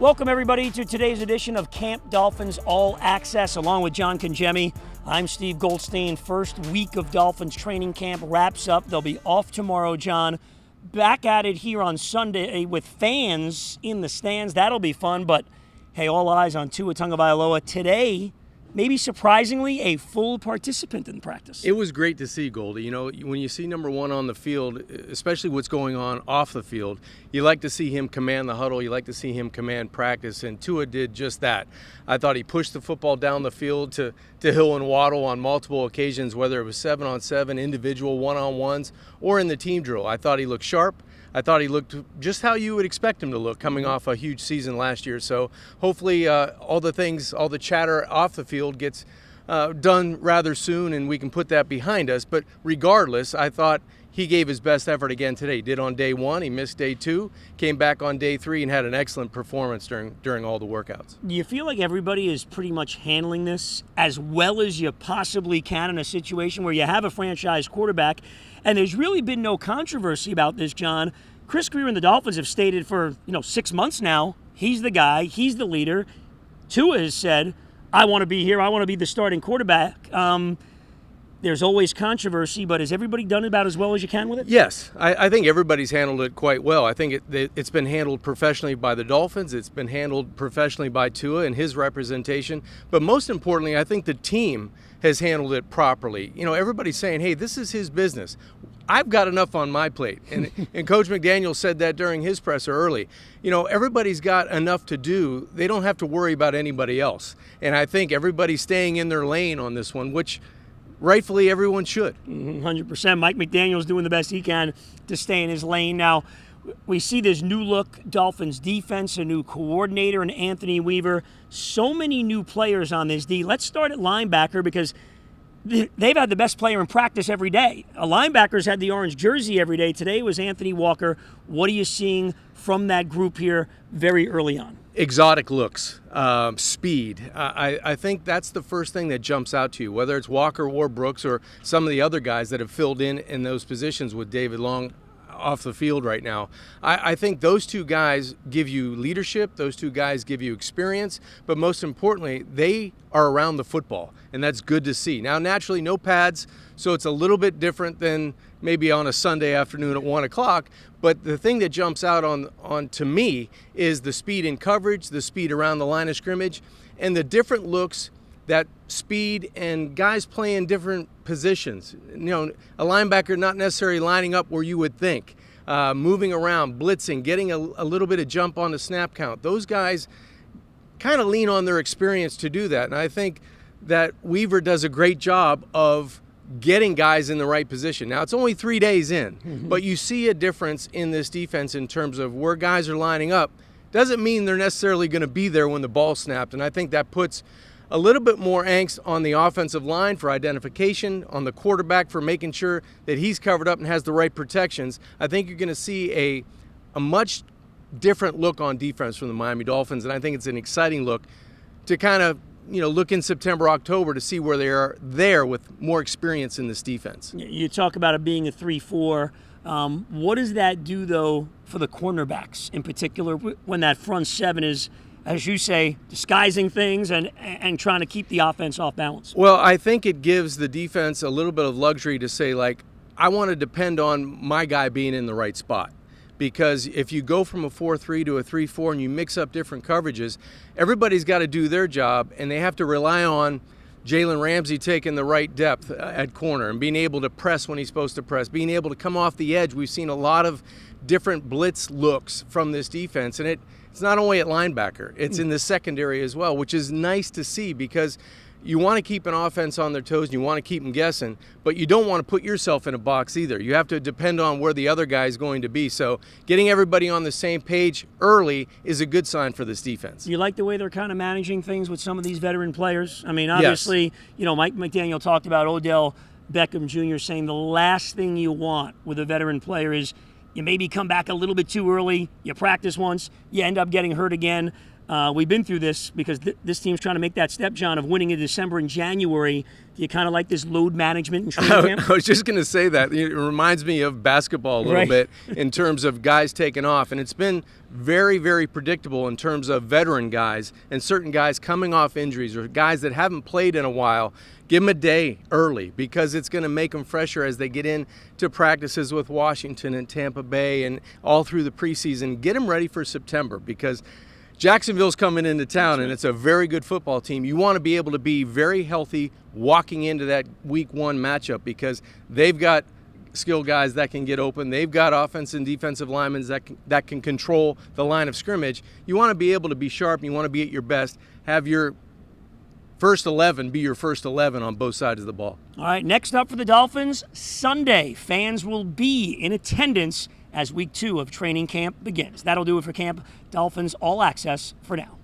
Welcome, everybody, to today's edition of Camp Dolphins All Access, along with John Congemi. I'm Steve Goldstein. First week of Dolphins training camp wraps up. They'll be off tomorrow, John. Back at it here on Sunday with fans in the stands. That'll be fun, but hey, all eyes on Tua Tagovailoa. Today, maybe surprisingly, a full participant in practice. It was great to see, Goldie. You know, when you see number one on the field, especially what's going on off the field, you like to see him command the huddle. You like to see him command practice, and Tua did just that. I thought he pushed the football down the field to Hill and Waddle on multiple occasions, whether it was 7-on-7, individual one-on-ones, or in the team drill. I thought he looked sharp. I thought he looked just how you would expect him to look coming off a huge season last year. So hopefully all the chatter off the field gets done rather soon and we can put that behind us. But regardless, I thought he gave his best effort again today. He did on day one, he missed day two, came back on day three and had an excellent performance during all the workouts. Do you feel like everybody is pretty much handling this as well as you possibly can in a situation where you have a franchise quarterback? And there's really been no controversy about this, John. Chris Greer and the Dolphins have stated for 6 months now, he's the guy, he's the leader. Tua has said, I want to be here, I want to be the starting quarterback. There's always controversy, but has everybody done about as well as you can with it? Yes, I think everybody's handled it quite well. I think it's been handled professionally by the Dolphins. It's been handled professionally by Tua and his representation. But most importantly, I think the team has handled it properly. You know, everybody's saying, hey, this is his business. I've got enough on my plate. And Coach McDaniel said that during his presser early. You know, everybody's got enough to do. They don't have to worry about anybody else. And I think everybody's staying in their lane on this one, which rightfully everyone should. 100%. Mike McDaniel's doing the best he can to stay in his lane. Now, we see this new look Dolphins defense, a new coordinator in Anthony Weaver. So many new players on this D. Let's start at linebacker because they've had the best player in practice every day. A linebacker's had the orange jersey every day. Today was Anthony Walker. What are you seeing from that group here very early on? Exotic looks, speed. I think that's the first thing that jumps out to you, whether it's Walker or Brooks or some of the other guys that have filled in those positions with David Long off the field right now. I think those two guys give you leadership, those two guys give you experience, but most importantly, they are around the football, and that's good to see. Now, naturally, no pads, so it's a little bit different than maybe on a Sunday afternoon at 1 o'clock, but the thing that jumps out on to me is the speed in coverage, the speed around the line of scrimmage, and the different looks that speed and guys playing different positions. You know, a linebacker not necessarily lining up where you would think, moving around, blitzing, getting a little bit of jump on the snap count. Those guys kind of lean on their experience to do that. And I think that Weaver does a great job of getting guys in the right position. Now, it's only 3 days in, but you see a difference in this defense in terms of where guys are lining up. Doesn't mean they're necessarily going to be there when the ball snapped, and I think that puts a little bit more angst on the offensive line for identification, on the quarterback for making sure that he's covered up and has the right protections. I think you're going to see a much different look on defense from the Miami Dolphins, and I think it's an exciting look to kind of look in September, October to see where they are there with more experience in this defense. You talk about it being a 3-4. What does that do, though, for the cornerbacks in particular when that front seven is, as you say, disguising things and trying to keep the offense off balance? Well, I think it gives the defense a little bit of luxury to say, like, I want to depend on my guy being in the right spot. Because if you go from a 4-3 to a 3-4 and you mix up different coverages, everybody's got to do their job, and they have to rely on Jalen Ramsey taking the right depth at corner and being able to press when he's supposed to press, being able to come off the edge. We've seen a lot of different blitz looks from this defense, and it's not only at linebacker, it's in the secondary as well, which is nice to see because you want to keep an offense on their toes and you want to keep them guessing, but you don't want to put yourself in a box either. You have to depend on where the other guy is going to be. So getting everybody on the same page early is a good sign for this defense. You like the way they're kind of managing things with some of these veteran players? I mean, obviously, yes. Mike McDaniel talked about Odell Beckham Jr. saying the last thing you want with a veteran player is you maybe come back a little bit too early, you practice once, you end up getting hurt again. We've been through this because this team's trying to make that step, John, of winning in December and January. Do you kind of like this load management and training camp? I was just going to say that. It reminds me of basketball a little bit in terms of guys taking off. And it's been very, very predictable in terms of veteran guys and certain guys coming off injuries or guys that haven't played in a while. Give them a day early because it's going to make them fresher as they get into practices with Washington and Tampa Bay and all through the preseason. Get them ready for September because Jacksonville's coming into town, and it's a very good football team. You want to be able to be very healthy walking into that week 1 matchup because they've got skilled guys that can get open. They've got offensive and defensive linemen that can control the line of scrimmage. You want to be able to be sharp. You want to be at your best. Have your first 11 be your first 11 on both sides of the ball. All right, next up for the Dolphins, Sunday. Fans will be in attendance as week 2 of training camp begins. That'll do it for camp. Dolphins All Access for now.